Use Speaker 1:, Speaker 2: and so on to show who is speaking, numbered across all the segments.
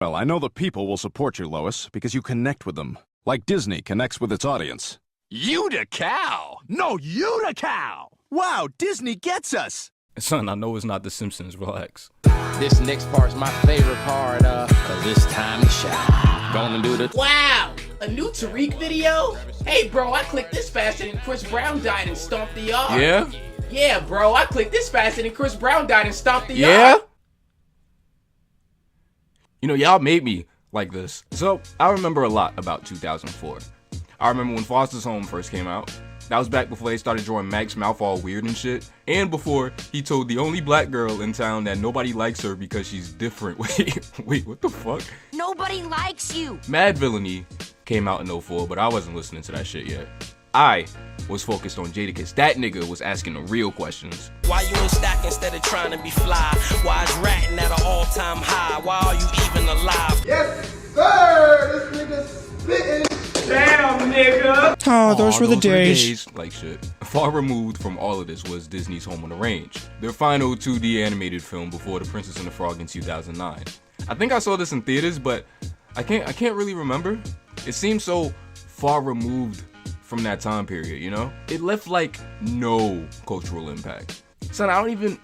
Speaker 1: Well, I know the people will support you, Lois, because you connect with them. Like Disney connects with its audience.
Speaker 2: You the cow! No, you the cow! Wow, Disney gets us!
Speaker 3: Son, I know it's not The Simpsons, relax.
Speaker 4: This next part's my favorite part, cause it's time to shine. Gonna do the—
Speaker 5: Wow! A new Tariq video? Hey bro, I clicked this faster than Chris Brown died and stomped the yard.
Speaker 3: Yeah?
Speaker 5: Yeah, bro, I clicked this faster than Chris Brown died and stomped the
Speaker 3: Yeah?
Speaker 5: yard.
Speaker 3: You know, y'all made me like this. So, I remember a lot about 2004. I remember when Foster's Home first came out. That was back before they started drawing Mac's mouth all weird and shit. And before he told the only black girl in town that nobody likes her because she's different. Wait, what the fuck?
Speaker 6: Nobody likes you.
Speaker 3: Mad Villainy came out in 04, but I wasn't listening to that shit yet. I was focused on Jadakiss. That nigga was asking the real questions.
Speaker 7: Why you in stack instead of trying to be fly? Why is ratting at an all-time high? Why are you even alive?
Speaker 8: Yes, sir! This nigga's spitting.
Speaker 5: Damn, nigga!
Speaker 9: Oh, those were the days.
Speaker 3: Like shit. Far removed from all of this was Disney's Home on the Range, their final 2D animated film before The Princess and the Frog in 2009. I think I saw this in theaters, but I can't really remember. It seems so far removed from that time period, you know? It left like no cultural impact. Son, I don't even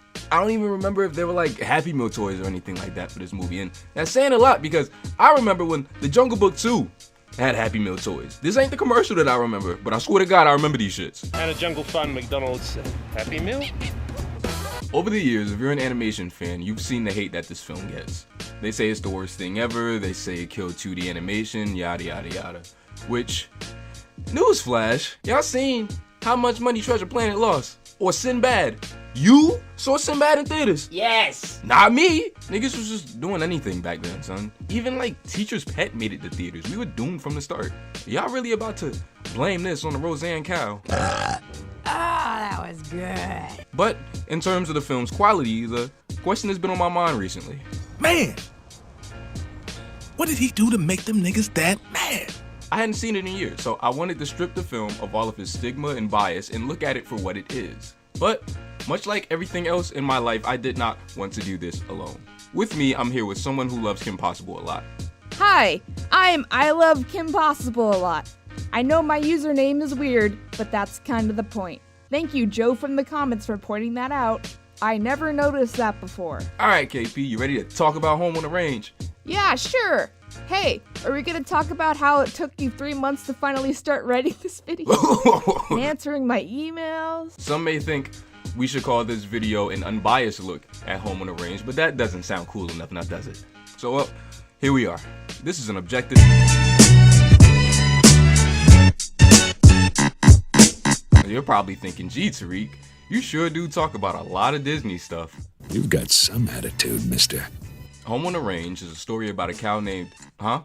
Speaker 3: remember if there were like Happy Meal toys or anything like that for this movie, and that's saying a lot because I remember when The Jungle Book 2 had Happy Meal toys. This ain't the commercial that I remember, but I swear to God I remember these shits.
Speaker 10: And a Jungle Fun McDonald's Happy Meal?
Speaker 3: Over the years, if you're an animation fan, you've seen the hate that this film gets. They say it's the worst thing ever, they say it killed 2D animation, yada yada yada. Which, newsflash, y'all seen how much money Treasure Planet lost? Or Sinbad? You saw Sinbad in theaters?
Speaker 5: Yes!
Speaker 3: Not me! Niggas was just doing anything back then, son. Even like Teacher's Pet made it to theaters. We were doomed from the start. Y'all really about to blame this on the Roseanne cow?
Speaker 6: That was good.
Speaker 3: But in terms of the film's quality, the question has been on my mind recently.
Speaker 2: Man! What did he do to make them niggas that mad?
Speaker 3: I hadn't seen it in years, so I wanted to strip the film of all of its stigma and bias and look at it for what it is. But, much like everything else in my life, I did not want to do this alone. With me, I'm here with someone who loves Kim Possible a lot.
Speaker 11: Hi, I'm ILoveKimPossibleALot. I know my username is weird, but that's kind of the point. Thank you, Joe from the comments, for pointing that out. I never noticed that before.
Speaker 3: Alright, KP, you ready to talk about Home on the Range?
Speaker 11: Yeah, sure. Hey, are we gonna talk about how it took you 3 months to finally start writing this video? And answering my emails?
Speaker 3: Some may think we should call this video an unbiased look at Home on the Range, but that doesn't sound cool enough, now does it? So, well, here we are. This is an objective. You're probably thinking, gee, Tariq, you sure do talk about a lot of Disney stuff.
Speaker 12: You've got some attitude, mister.
Speaker 3: Home on the Range is a story about a cow named... Huh?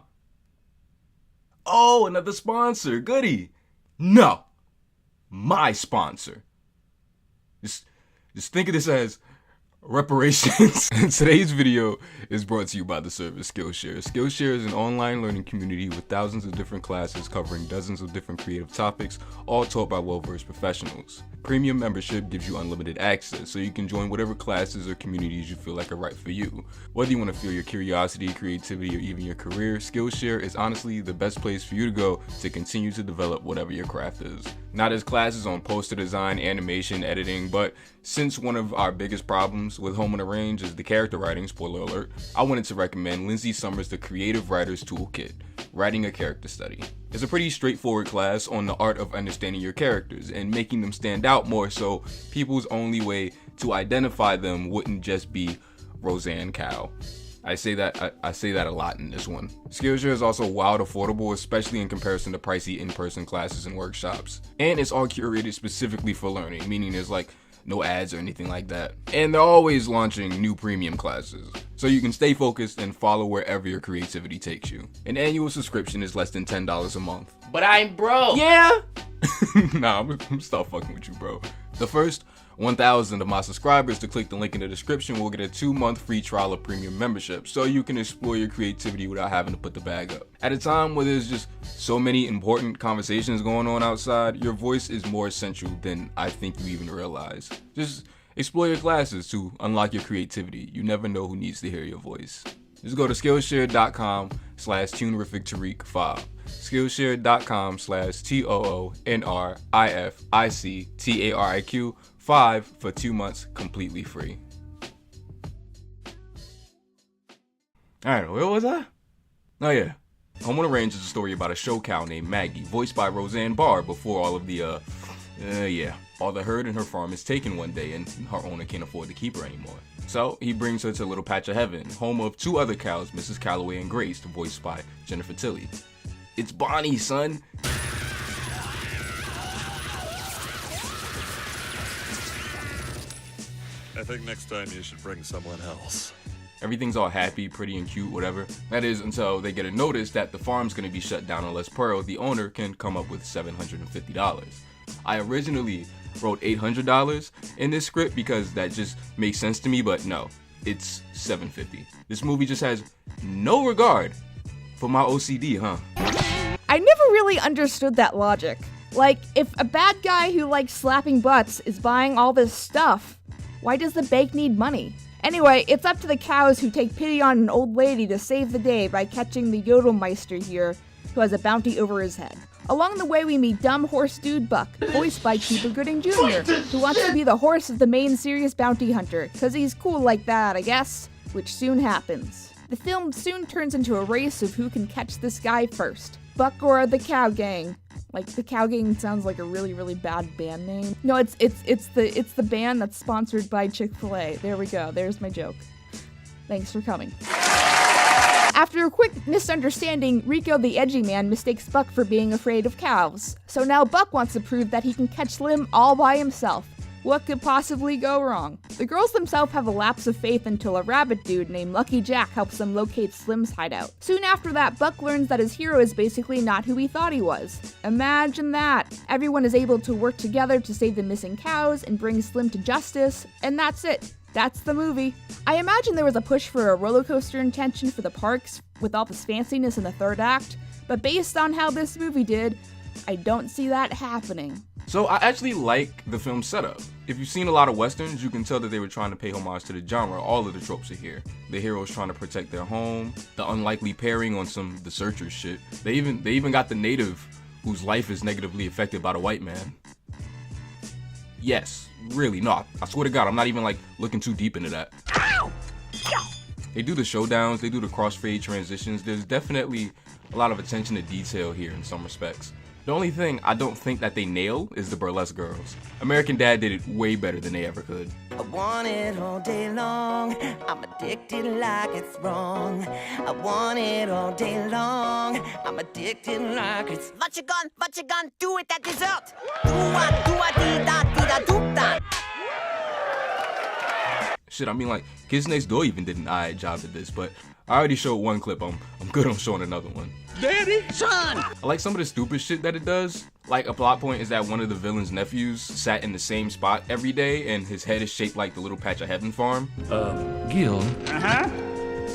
Speaker 3: Oh, another sponsor. Goody. No. My sponsor. Just think of this as reparations. Today's video is brought to you by the service Skillshare. Skillshare is an online learning community with thousands of different classes covering dozens of different creative topics, all taught by well-versed professionals. Premium membership gives you unlimited access, so you can join whatever classes or communities you feel like are right for you. Whether you want to feel your curiosity, creativity, or even your career, Skillshare is honestly the best place for you to go to continue to develop whatever your craft is. Not as classes on poster design, animation, editing, but since one of our biggest problems with Home on the Range is the character writing, spoiler alert, I wanted to recommend Lindsay Summers' The Creative Writer's Toolkit, Writing a Character Study. It's a pretty straightforward class on the art of understanding your characters and making them stand out more so people's only way to identify them wouldn't just be Roseanne Cow. I say that a lot in this one. Skillshare is also wild affordable, especially in comparison to pricey in-person classes and workshops. And it's all curated specifically for learning, meaning there's like no ads or anything like that. And they're always launching new premium classes, so you can stay focused and follow wherever your creativity takes you. An annual subscription is less than $10 a month.
Speaker 5: But I'm broke.
Speaker 3: Yeah? Nah, I'm stop fucking with you, bro. The first 1,000 of my subscribers to click the link in the description will get a 2-month free trial of premium membership, so you can explore your creativity without having to put the bag up. At a time where there's just so many important conversations going on outside, your voice is more essential than I think you even realize. Just explore your classes to unlock your creativity. You never know who needs to hear your voice. Just go to Skillshare.com/ToonerificTariq5. Skillshare.com/ToonerificTariq5 for 2 months completely free. Alright, where was I? Oh yeah. Home on the Range is a story about a show cow named Maggie, voiced by Roseanne Barr, before all of the, all the herd in her farm is taken one day and her owner can't afford to keep her anymore. So he brings her to a little patch of heaven, home of 2 other cows, Mrs. Calloway and Grace, voiced by Jennifer Tilly. It's Bonnie, son!
Speaker 13: I think next time you should bring someone else.
Speaker 3: Everything's all happy, pretty and cute, whatever. That is until they get a notice that the farm's gonna be shut down unless Pearl, the owner, can come up with $750. I originally wrote $800 in this script because that just makes sense to me, but no, it's $750. This movie just has no regard for my OCD, huh?
Speaker 11: I never really understood that logic. Like, if a bad guy who likes slapping butts is buying all this stuff, why does the bank need money? Anyway, it's up to the cows who take pity on an old lady to save the day by catching the Yodelmeister here, who has a bounty over his head. Along the way, we meet dumb horse dude Buck, voiced by Cuba Gooding Jr., who wants to be the horse of the main serious bounty hunter, cause he's cool like that, I guess, which soon happens. The film soon turns into a race of who can catch this guy first, Buck or the Cow Gang. Like, the Cow Gang sounds like a really, really bad band name. No, it's the band that's sponsored by Chick-fil-A. There we go. There's my joke. Thanks for coming. After a quick misunderstanding, Rico the edgy man mistakes Buck for being afraid of cows. So now Buck wants to prove that he can catch Slim all by himself. What could possibly go wrong? The girls themselves have a lapse of faith until a rabbit dude named Lucky Jack helps them locate Slim's hideout. Soon after that, Buck learns that his hero is basically not who he thought he was. Imagine that! Everyone is able to work together to save the missing cows and bring Slim to justice, and that's it. That's the movie. I imagine there was a push for a roller coaster intention for the parks with all this fanciness in the third act, but based on how this movie did, I don't see that happening.
Speaker 3: So I actually like the film's setup. If you've seen a lot of westerns, you can tell that they were trying to pay homage to the genre. All of the tropes are here. The hero's trying to protect their home, the unlikely pairing on some The Searchers shit. They even got the native whose life is negatively affected by the white man. Yes, really, no, I swear to God, I'm not even like looking too deep into that. They do the showdowns, they do the crossfade transitions. There's definitely a lot of attention to detail here in some respects. The only thing I don't think that they nail is the burlesque girls. American Dad did it way better than they ever could.
Speaker 14: I want it all day long. I'm addicted like it's wrong. I want it all day long. I'm addicted like it's... What you gonna do with that dessert? Do-a-do-a-dee-da-dee-da-do-da.
Speaker 3: Shit, I mean, like, Kids Next Door even did an alright job at this, but I already showed one clip. I'm good on showing another one.
Speaker 14: Daddy, son!
Speaker 3: I like some of the stupid shit that it does. Like, a plot point is that one of the villain's nephews sat in the same spot every day and his head is shaped like the little patch of heaven farm.
Speaker 15: Gil?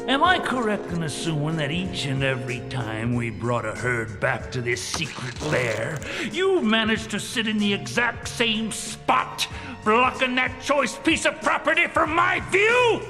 Speaker 15: Am I correct in assuming that each and every time we brought a herd back to this secret lair, you managed to sit in the exact same spot, blocking that choice piece of property from my view?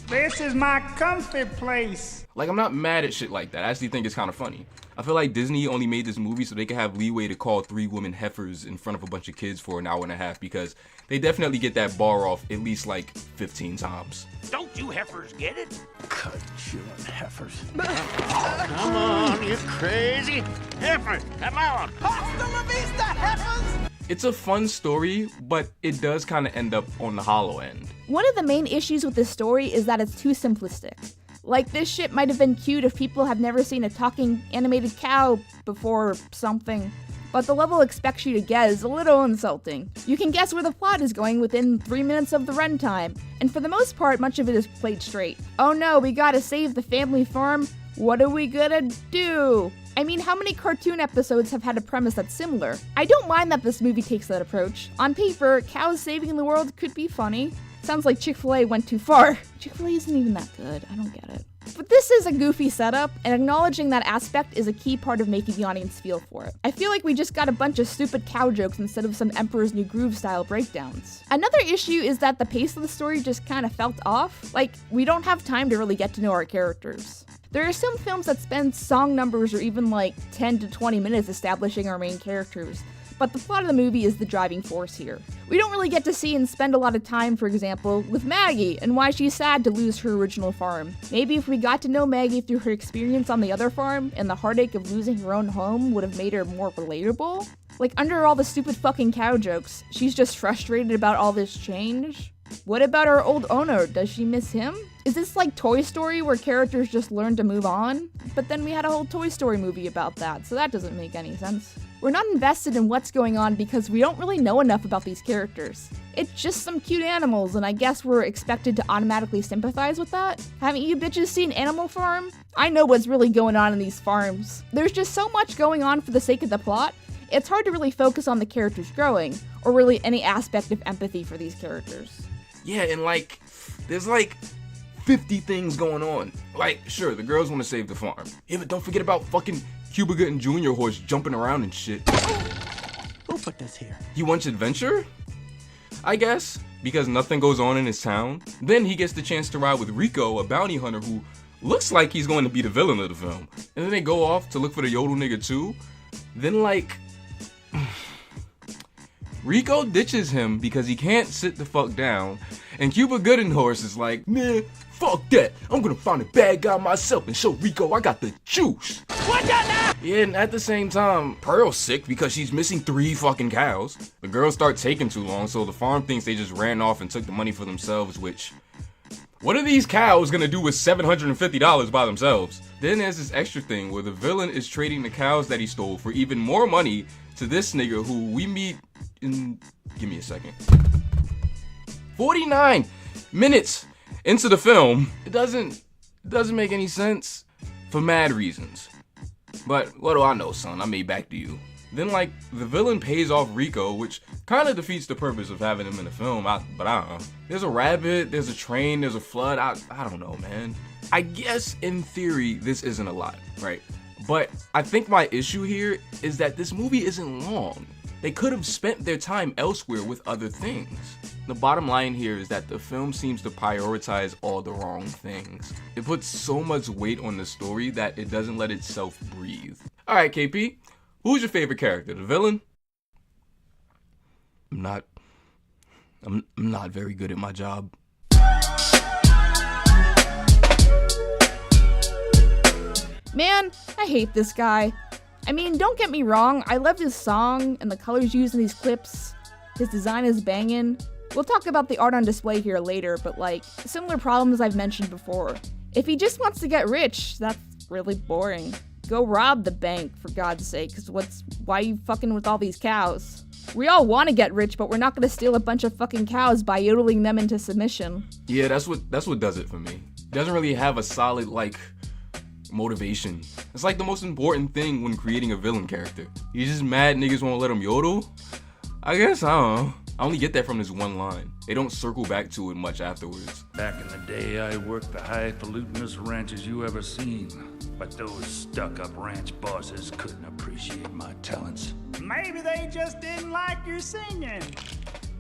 Speaker 16: This is my comfy place.
Speaker 3: Like, I'm not mad at shit like that. I actually think it's kind of funny. I feel like Disney only made this movie so they could have leeway to call 3 women heifers in front of a bunch of kids for an hour and a half, because they definitely get that bar off at least like 15 times.
Speaker 15: Don't you heifers get it?
Speaker 16: Cut-chewing heifers.
Speaker 15: Come on, you crazy heifers, come on.
Speaker 14: Hasta la vista, heifers!
Speaker 3: It's a fun story, but it does kind of end up on the hollow end.
Speaker 11: One of the main issues with this story is that it's too simplistic. Like, this shit might have been cute if people have never seen a talking animated cow before or something, but the level expects you to get is a little insulting. You can guess where the plot is going within 3 minutes of the runtime, and for the most part, much of it is played straight. Oh no, we gotta save the family farm. What are we gonna do? I mean, how many cartoon episodes have had a premise that's similar? I don't mind that this movie takes that approach. On paper, cows saving the world could be funny. Sounds like Chick-fil-A went too far. Chick-fil-A isn't even that good. I don't get it. But this is a goofy setup, and acknowledging that aspect is a key part of making the audience feel for it. I feel like we just got a bunch of stupid cow jokes instead of some Emperor's New Groove style breakdowns. Another issue is that the pace of the story just kind of felt off. Like, we don't have time to really get to know our characters. There are some films that spend song numbers or even like 10 to 20 minutes establishing our main characters, but the plot of the movie is the driving force here. We don't really get to see and spend a lot of time, for example, with Maggie and why she's sad to lose her original farm. Maybe if we got to know Maggie through her experience on the other farm and the heartache of losing her own home would have made her more relatable. Like, under all the stupid fucking cow jokes, she's just frustrated about all this change. What about our old owner? Does she miss him? Is this like Toy Story where characters just learn to move on? But then we had a whole Toy Story movie about that, so that doesn't make any sense. We're not invested in what's going on because we don't really know enough about these characters. It's just some cute animals, and I guess we're expected to automatically sympathize with that? Haven't you bitches seen Animal Farm? I know what's really going on in these farms. There's just so much going on for the sake of the plot, it's hard to really focus on the characters growing, or really any aspect of empathy for these characters.
Speaker 3: Yeah, and like, there's like 50 things going on. Like, sure, the girls want to save the farm. Yeah, but don't forget about fucking Cuba Gooding Jr. horse jumping around and shit.
Speaker 2: Who put this here?
Speaker 3: He wants adventure? I guess, because nothing goes on in his town. Then he gets the chance to ride with Rico, a bounty hunter who looks like he's going to be the villain of the film. And then they go off to look for the yodel nigga too. Then like, Rico ditches him because he can't sit the fuck down, and Cuba Gooding Horse is like, man, fuck that, I'm gonna find a bad guy myself and show Rico I got the juice. What the now? Yeah, and at the same time, Pearl's sick because she's missing 3 fucking cows. The girls start taking too long, so the farm thinks they just ran off and took the money for themselves, which, what are these cows gonna do with $750 by themselves? Then there's this extra thing where the villain is trading the cows that he stole for even more money to this nigga who we meet in, give me a second, 49 minutes into the film. It doesn't make any sense for mad reasons. But what do I know, son? I made back to you. Then like, the villain pays off Rico, which kind of defeats the purpose of having him in the film, but I don't know. There's a rabbit, there's a train, there's a flood, I don't know, man. I guess in theory, this isn't a lot, right? But I think my issue here is that this movie isn't long. They could have spent their time elsewhere with other things. The bottom line here is that the film seems to prioritize all the wrong things. It puts so much weight on the story that it doesn't let itself breathe. Alright, KP, who's your favorite character, the villain? I'm not very good at my job.
Speaker 11: Man, I hate this guy. I mean, don't get me wrong, I love his song and the colors used in these clips. His design is bangin'. We'll talk about the art on display here later, but like, similar problems I've mentioned before. If he just wants to get rich, that's really boring. Go rob the bank, for God's sake, cause why are you fucking with all these cows? We all want to get rich, but we're not gonna steal a bunch of fucking cows by yodeling them into submission.
Speaker 3: Yeah, that's what does it for me. It doesn't really have a solid, like, motivation. It's like the most important thing when creating a villain character. You just mad niggas won't let him yodel? I guess, I don't know. I only get that from this one line. They don't circle back to it much afterwards.
Speaker 15: Back in the day, I worked the highfalutinest ranches you ever seen. But those stuck-up ranch bosses couldn't appreciate my talents.
Speaker 16: Maybe they just didn't like your singing.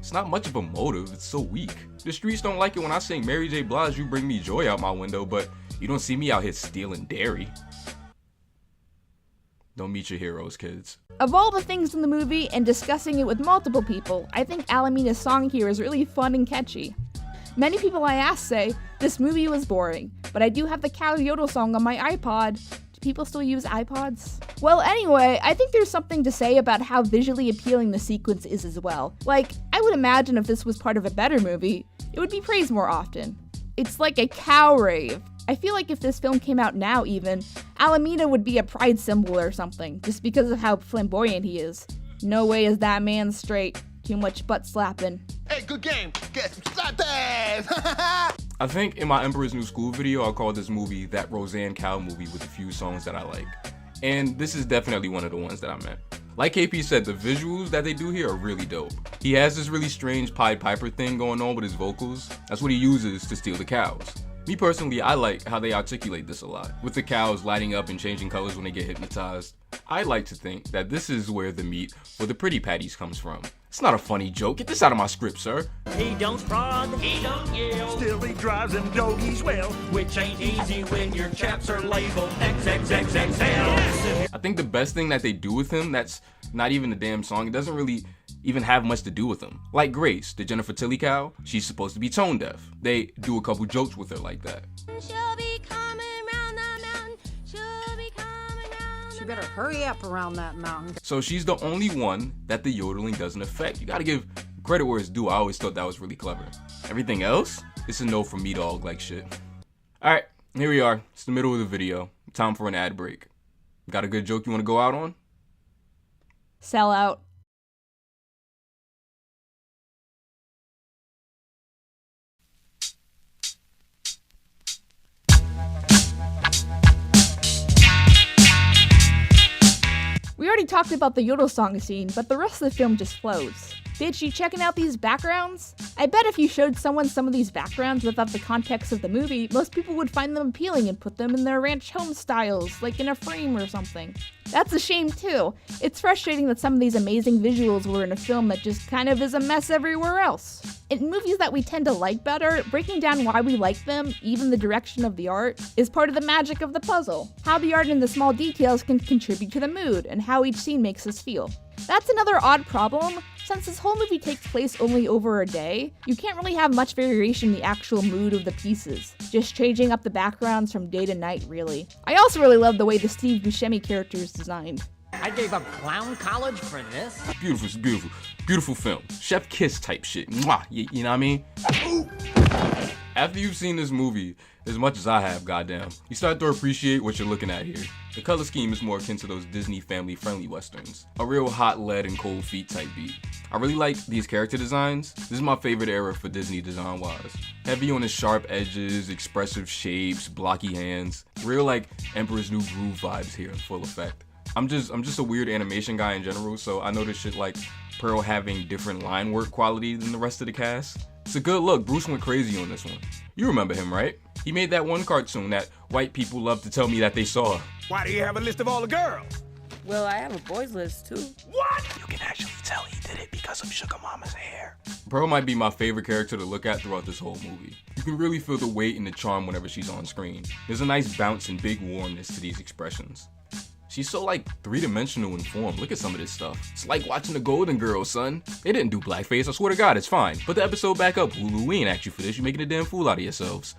Speaker 3: It's not much of a motive, it's so weak. The streets don't like it when I sing Mary J. Blige, You Bring Me Joy out my window, but you don't see me out here stealing dairy. Don't meet your heroes, kids.
Speaker 11: Of all the things in the movie and discussing it with multiple people, I think Alamina's song here is really fun and catchy. Many people I ask say, this movie was boring, but I do have the cow yodel song on my iPod. Do people still use iPods? Well, anyway, I think there's something to say about how visually appealing the sequence is as well. Like, I would imagine if this was part of a better movie, it would be praised more often. It's like a cow rave. I feel like if this film came out now even, Alameda would be a pride symbol or something, just because of how flamboyant he is. No way is that man straight. Too much butt slapping.
Speaker 2: Hey, good game. Get some slap ass.
Speaker 3: I think in my Emperor's New School video, I'll call this movie that Roseanne Cow movie with a few songs that I like. And this is definitely one of the ones that I meant. Like KP said, the visuals that they do here are really dope. He has this really strange Pied Piper thing going on with his vocals. That's what he uses to steal the cows. Me personally, I like how they articulate this a lot, with the cows lighting up and changing colors when they get hypnotized. I like to think that this is where the meat for the pretty patties comes from. It's not a funny joke. Get this out of my script, sir.
Speaker 15: He don't fraud, he don't yell, still he drives them doggies well, which ain't easy when your chaps are labeled XXXXL.
Speaker 3: I think the best thing that they do with him, that's not even a damn song, it doesn't really even have much to do with him. Like Grace, the Jennifer Tilly cow, she's supposed to be tone deaf. They do a couple jokes with her like that.
Speaker 17: You better hurry up around that mountain.
Speaker 3: So she's the only one that the yodeling doesn't affect. You gotta give credit where it's due. I always thought that was really clever. Everything else, it's a no from me dog like shit. Alright, here we are. It's the middle of the video. Time for an ad break. Got a good joke you wanna go out on?
Speaker 11: Sell out. We already talked about the yodel song scene, but the rest of the film just flows. Bitch, you checking out these backgrounds? I bet if you showed someone some of these backgrounds without the context of the movie, most people would find them appealing and put them in their ranch home styles, like in a frame or something. That's a shame too. It's frustrating that some of these amazing visuals were in a film that just kind of is a mess everywhere else. In movies that we tend to like better, breaking down why we like them, even the direction of the art, is part of the magic of the puzzle. How the art and the small details can contribute to the mood, and how each scene makes us feel. That's another odd problem. Since this whole movie takes place only over a day, you can't really have much variation in the actual mood of the pieces, just changing up the backgrounds from day to night, really. I also really love the way the Steve Buscemi character is designed.
Speaker 17: I gave up clown college for this.
Speaker 3: Beautiful, it's beautiful. Beautiful film. Chef kiss type shit. Mwah, you know what I mean? After you've seen this movie as much as I have, goddamn, you start to appreciate what you're looking at here. The color scheme is more akin to those Disney family-friendly westerns. A real hot lead and cold feet type beat. I really like these character designs. This is my favorite era for Disney design-wise. Heavy on the sharp edges, expressive shapes, blocky hands. Real like Emperor's New Groove vibes here in full effect. I'm just a weird animation guy in general, so I notice shit like Pearl having different line work quality than the rest of the cast. It's a good look. Bruce went crazy on this one. You remember him, right? He made that one cartoon that white people love to tell me that they saw.
Speaker 2: Why do you have a list of all the girls?
Speaker 18: Well, I have a boys list too.
Speaker 2: What? You can actually tell he did it because of Sugar Mama's hair.
Speaker 3: Pearl might be my favorite character to look at throughout this whole movie. You can really feel the weight and the charm whenever she's on screen. There's a nice bounce and big warmness to these expressions. She's so like three-dimensional in form. Look at some of this stuff. It's like watching the Golden Girls, son. They didn't do blackface, I swear to God, it's fine. Put the episode back up, Hulu. We ain't asked you for this. You're making a damn fool out of yourselves.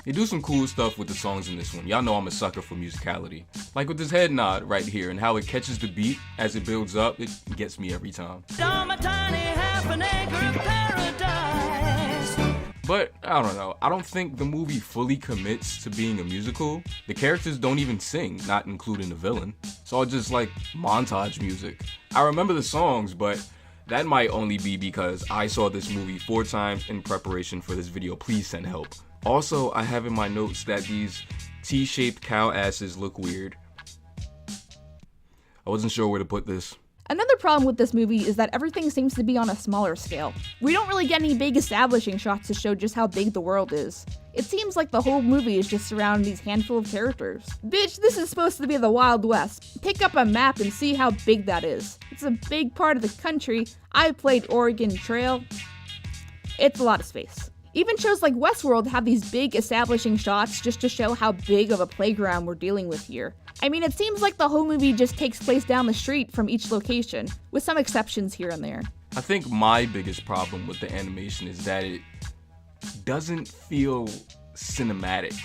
Speaker 3: They do some cool stuff with the songs in this one. Y'all know I'm a sucker for musicality. Like with this head nod right here and how it catches the beat as it builds up, it gets me every time. But, I don't know, I don't think the movie fully commits to being a musical. The characters don't even sing, not including the villain. It's all just like montage music. I remember the songs, but that might only be because I saw this movie 4 times in preparation for this video. Please send help. Also, I have in my notes that these T-shaped cow asses look weird. I wasn't sure where to put this.
Speaker 11: Another problem with this movie is that everything seems to be on a smaller scale. We don't really get any big establishing shots to show just how big the world is. It seems like the whole movie is just surrounding these handful of characters. Bitch, this is supposed to be the Wild West. Pick up a map and see how big that is. It's a big part of the country. I played Oregon Trail. It's a lot of space. Even shows like Westworld have these big establishing shots just to show how big of a playground we're dealing with here. I mean, it seems like the whole movie just takes place down the street from each location, with some exceptions here and there.
Speaker 3: I think my biggest problem with the animation is that it doesn't feel cinematic.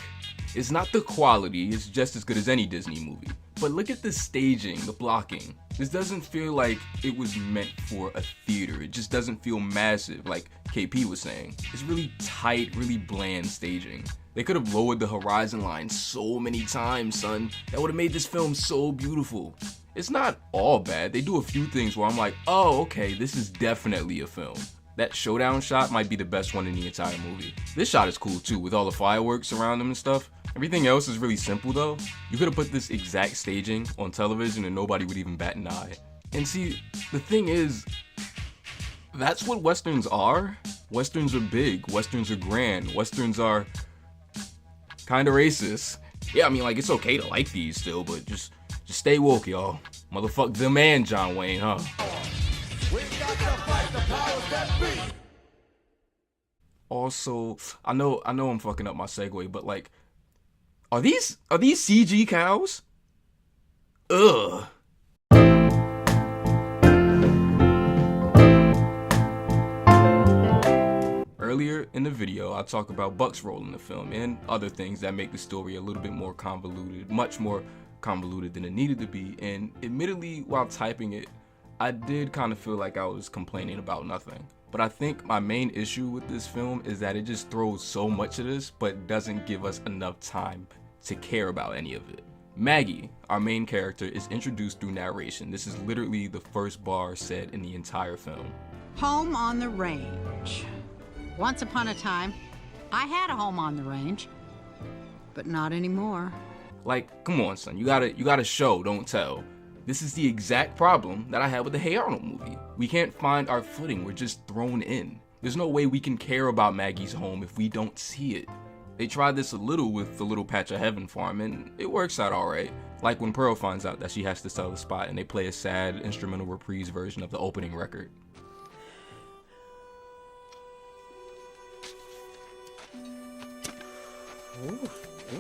Speaker 3: It's not the quality, it's just as good as any Disney movie. But look at the staging, the blocking. This doesn't feel like it was meant for a theater. It just doesn't feel massive, like KP was saying. It's really tight, really bland staging. They could have lowered the horizon line so many times, son. That would have made this film so beautiful. It's not all bad. They do a few things where I'm like, oh, okay, this is definitely a film. That showdown shot might be the best one in the entire movie. This shot is cool too, with all the fireworks around them and stuff. Everything else is really simple though. You could have put this exact staging on television and nobody would even bat an eye. And see, the thing is, that's what Westerns are. Westerns are big, Westerns are grand, Westerns are kinda racist. Yeah, I mean, like, it's okay to like these still, but just stay woke, y'all. Motherfuck them and John Wayne, huh? Also, I know I'm fucking up my segue, but like, are these CG cows? Ugh. Earlier in the video, I talked about Buck's role in the film and other things that make the story a little bit more convoluted, much more convoluted than it needed to be, and admittedly, while typing it, I did kind of feel like I was complaining about nothing. But I think my main issue with this film is that it just throws so much of this, but doesn't give us enough time to care about any of it. Maggie, our main character, is introduced through narration. This is literally the first bar said in the entire film.
Speaker 17: Home on the range. Once upon a time, I had a home on the range, but not anymore.
Speaker 3: Like, come on, son, you gotta show, don't tell. This is the exact problem that I had with the Hey Arnold movie. We can't find our footing, we're just thrown in. There's no way we can care about Maggie's home if we don't see it. They tried this a little with the Little Patch of Heaven farm, and it works out alright. Like when Pearl finds out that she has to sell the spot and they play a sad instrumental reprise version of the opening record.
Speaker 19: Ooh,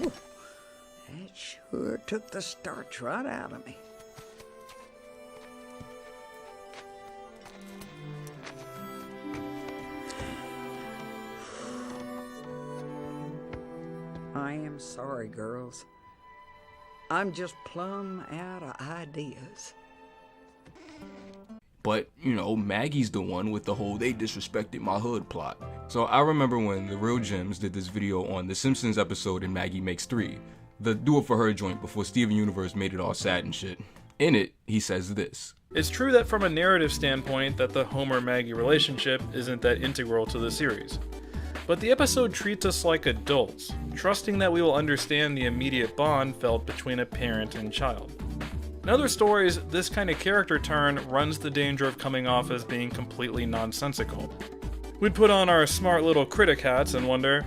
Speaker 19: ooh. That sure took the starch right out of me. I am sorry, girls. I'm just plumb out of ideas.
Speaker 3: But, you know, Maggie's the one with the whole they disrespected my hood plot. So I remember when the Real Gems did this video on The Simpsons episode in Maggie Makes 3, the Do It For Her joint before Steven Universe made it all sad and shit. In it, he says this.
Speaker 10: It's true that from a narrative standpoint that the Homer-Maggie relationship isn't that integral to the series. But the episode treats us like adults, trusting that we will understand the immediate bond felt between a parent and child. In other stories, this kind of character turn runs the danger of coming off as being completely nonsensical. We'd put on our smart little critic hats and wonder,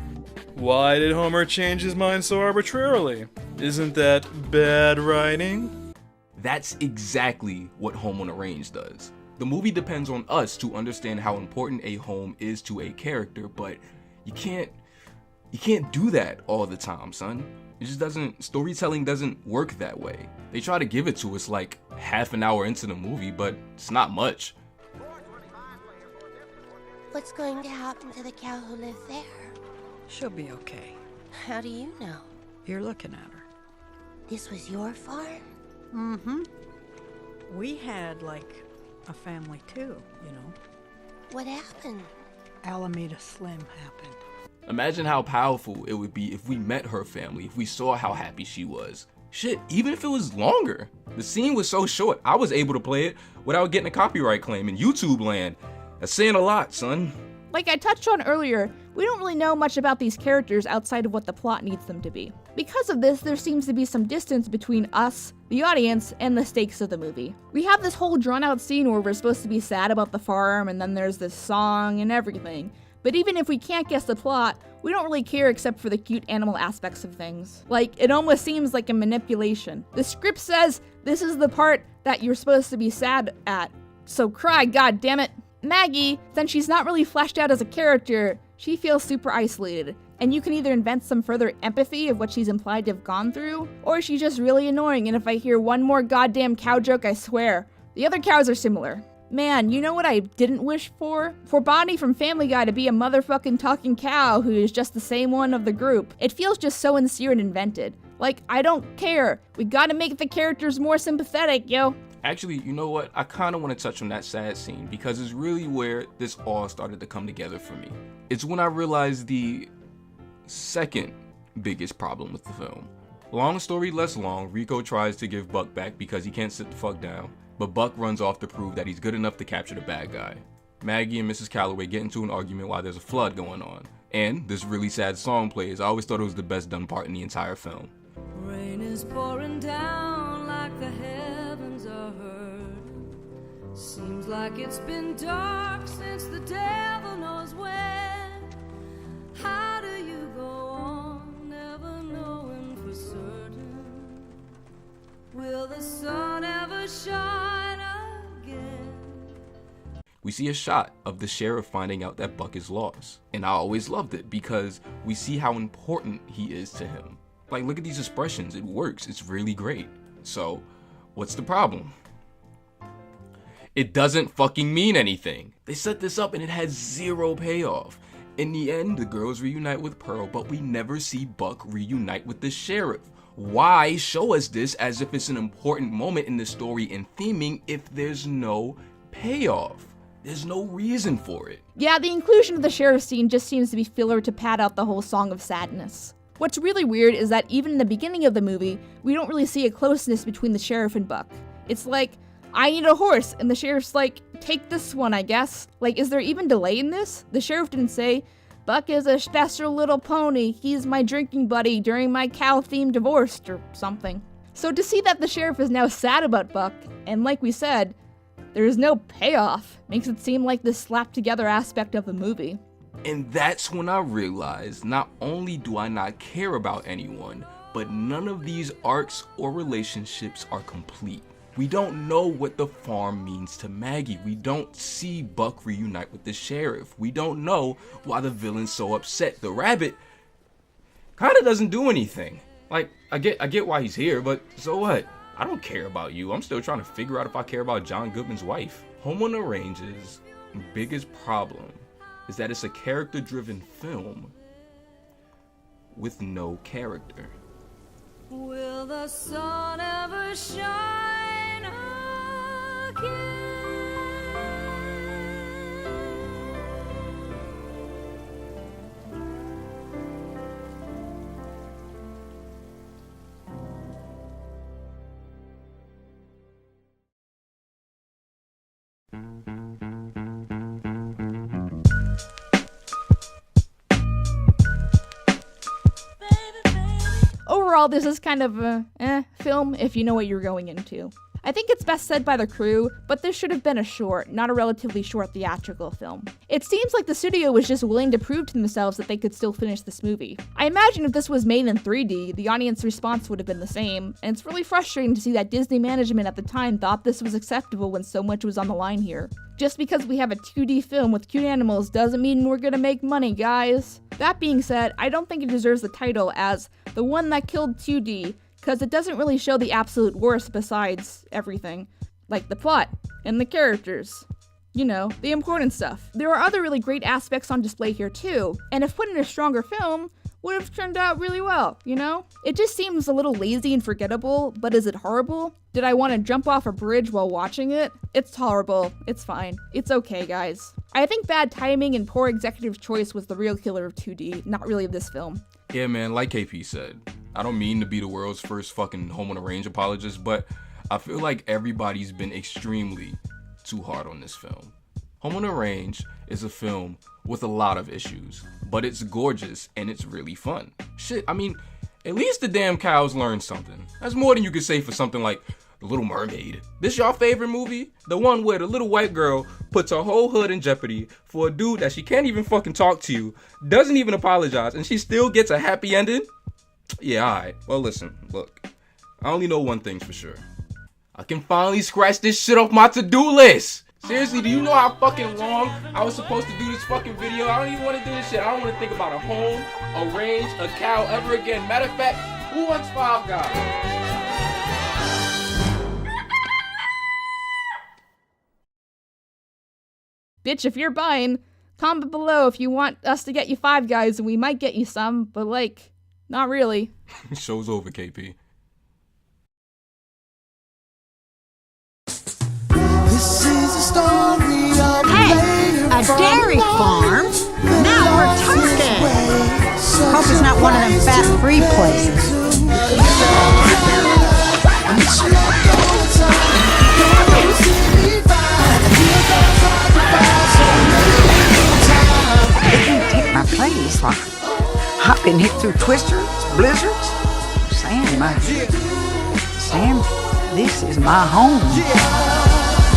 Speaker 10: why did Homer change his mind so arbitrarily? Isn't that bad writing?
Speaker 3: That's exactly what Home on the Range does. The movie depends on us to understand how important a home is to a character, but you can't do that all the time, son. It just doesn't, storytelling doesn't work that way. They try to give it to us like half an hour into the movie, but it's not much.
Speaker 20: What's going to happen to the cow who lived there?
Speaker 19: She'll be okay.
Speaker 20: How do you know?
Speaker 19: You're looking at her.
Speaker 20: This was your farm?
Speaker 19: Mm-hmm. We had, like, a family too, you know.
Speaker 20: What happened?
Speaker 19: Alameda Slim happened.
Speaker 3: Imagine how powerful it would be if we met her family, if we saw how happy she was. Shit, even if it was longer. The scene was so short, I was able to play it without getting a copyright claim in YouTube land. That's saying a lot, son.
Speaker 11: Like I touched on earlier, we don't really know much about these characters outside of what the plot needs them to be. Because of this, there seems to be some distance between us, the audience, and the stakes of the movie. We have this whole drawn-out scene where we're supposed to be sad about the farm, and then there's this song and everything. But even if we can't guess the plot, we don't really care except for the cute animal aspects of things. Like, it almost seems like a manipulation. The script says this is the part that you're supposed to be sad at, so cry, goddammit. Maggie, since she's not really fleshed out as a character, she feels super isolated, and you can either invent some further empathy of what she's implied to have gone through, or she's just really annoying, and if I hear one more goddamn cow joke, I swear. The other cows are similar. Man, you know what I didn't wish for? For Bonnie from Family Guy to be a motherfucking talking cow who is just the same one of the group. It feels just so sincere and invented. Like, I don't care. We gotta make the characters more sympathetic, yo.
Speaker 3: Actually, you know what? I kind of want to touch on that sad scene because it's really where this all started to come together for me. It's when I realized the second biggest problem with the film. Long story less long, Rico tries to give Buck back because he can't sit the fuck down, but Buck runs off to prove that he's good enough to capture the bad guy. Maggie and Mrs. Calloway get into an argument while there's a flood going on, and this really sad song plays. I always thought it was the best done part in the entire film.
Speaker 21: Rain is pouring down like the heavens are heard. Seems like it's been dark since the devil knows when. How do you go on never the sun ever shine again?
Speaker 3: We see a shot of the sheriff finding out that Buck is lost. And I always loved it because we see how important he is to him. Like, look at these expressions. It works. It's really great. So, what's the problem? It doesn't fucking mean anything. They set this up and it has zero payoff. In the end, the girls reunite with Pearl, but we never see Buck reunite with the sheriff. Why show us this as if it's an important moment in the story and theming if there's no payoff? There's no reason for it.
Speaker 11: Yeah, the inclusion of the sheriff scene just seems to be filler to pad out the whole Song of Sadness. What's really weird is that even in the beginning of the movie, we don't really see a closeness between the sheriff and Buck. It's like, I need a horse, and the sheriff's like, take this one, I guess. Like, is there even delay in this? The sheriff didn't say, Buck is a special little pony, he's my drinking buddy during my cow-themed divorce, or something. So to see that the sheriff is now sad about Buck, and like we said, there is no payoff, makes it seem like this slapped together aspect of the movie.
Speaker 3: And that's when I realized not only do I not care about anyone, but none of these arcs or relationships are complete. We don't know what the farm means to Maggie. We don't see Buck reunite with the sheriff. We don't know why the villain's so upset. The rabbit kind of doesn't do anything. Like, I get why he's here, but so what? I don't care about you. I'm still trying to figure out if I care about John Goodman's wife. Home on the Range's biggest problem is that it's a character-driven film with no character.
Speaker 21: Will the sun ever shine again?
Speaker 11: Overall, this is kind of a film if you know what you're going into. I think it's best said by the crew, but this should have been a short, not a relatively short theatrical film. It seems like the studio was just willing to prove to themselves that they could still finish this movie. I imagine if this was made in 3D, the audience response would have been the same, and it's really frustrating to see that Disney management at the time thought this was acceptable when so much was on the line here. Just because we have a 2D film with cute animals doesn't mean we're gonna make money, guys. That being said, I don't think it deserves the title as the one that killed 2D, because it doesn't really show the absolute worst besides everything. Like the plot, and the characters. You know, the important stuff. There are other really great aspects on display here too, and if put in a stronger film, would have turned out really well, you know? It just seems a little lazy and forgettable, but is it horrible? Did I want to jump off a bridge while watching it? It's tolerable, it's fine, it's okay guys. I think bad timing and poor executive choice was the real killer of 2D, not really of this film.
Speaker 3: Yeah man, like KP said, I don't mean to be the world's first fucking Home on the Range apologist, but I feel like everybody's been extremely too hard on this film. Home on the Range is a film with a lot of issues, but it's gorgeous and it's really fun. Shit, I mean, at least the damn cows learned something. That's more than you could say for something like The Little Mermaid. This your favorite movie? The one where the little white girl puts her whole hood in jeopardy for a dude that she can't even fucking talk to, doesn't even apologize, and she still gets a happy ending? Yeah, alright. Well, listen, look. I only know one thing for sure. I can finally scratch this shit off my to-do list! Seriously, do you know how fucking long I was supposed to do this fucking video? I don't even want to do this shit. I don't want to think about a home, a range, a cow ever again. Matter of fact, who wants Five Guys?
Speaker 11: Bitch, if you're buying, comment below if you want us to get you Five Guys and we might get you some, but like, not really.
Speaker 3: Show's over, KP.
Speaker 14: This is a story of
Speaker 17: a dairy farm? Now we're talking. Hope it's not one of them fat-free places. They can't take my place. Like, I've been hit through twisters, blizzards. Sam, this is my home.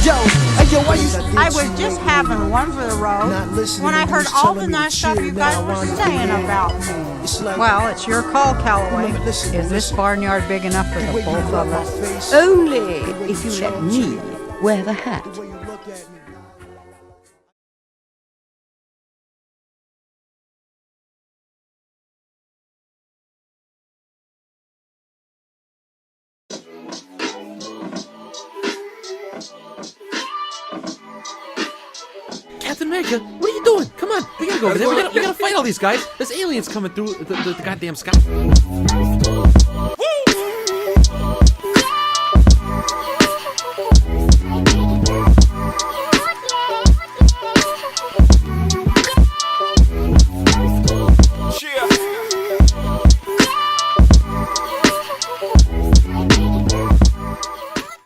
Speaker 17: I was just having one for the road when I heard all the nice stuff you guys were saying about me. Well, it's your call, Calloway. Is this barnyard big enough for the both of us?
Speaker 18: Only if you let me wear the hat.
Speaker 1: Captain America, what are you doing? Come on, we gotta go over there. We gotta fight all these guys. There's aliens coming through the goddamn sky.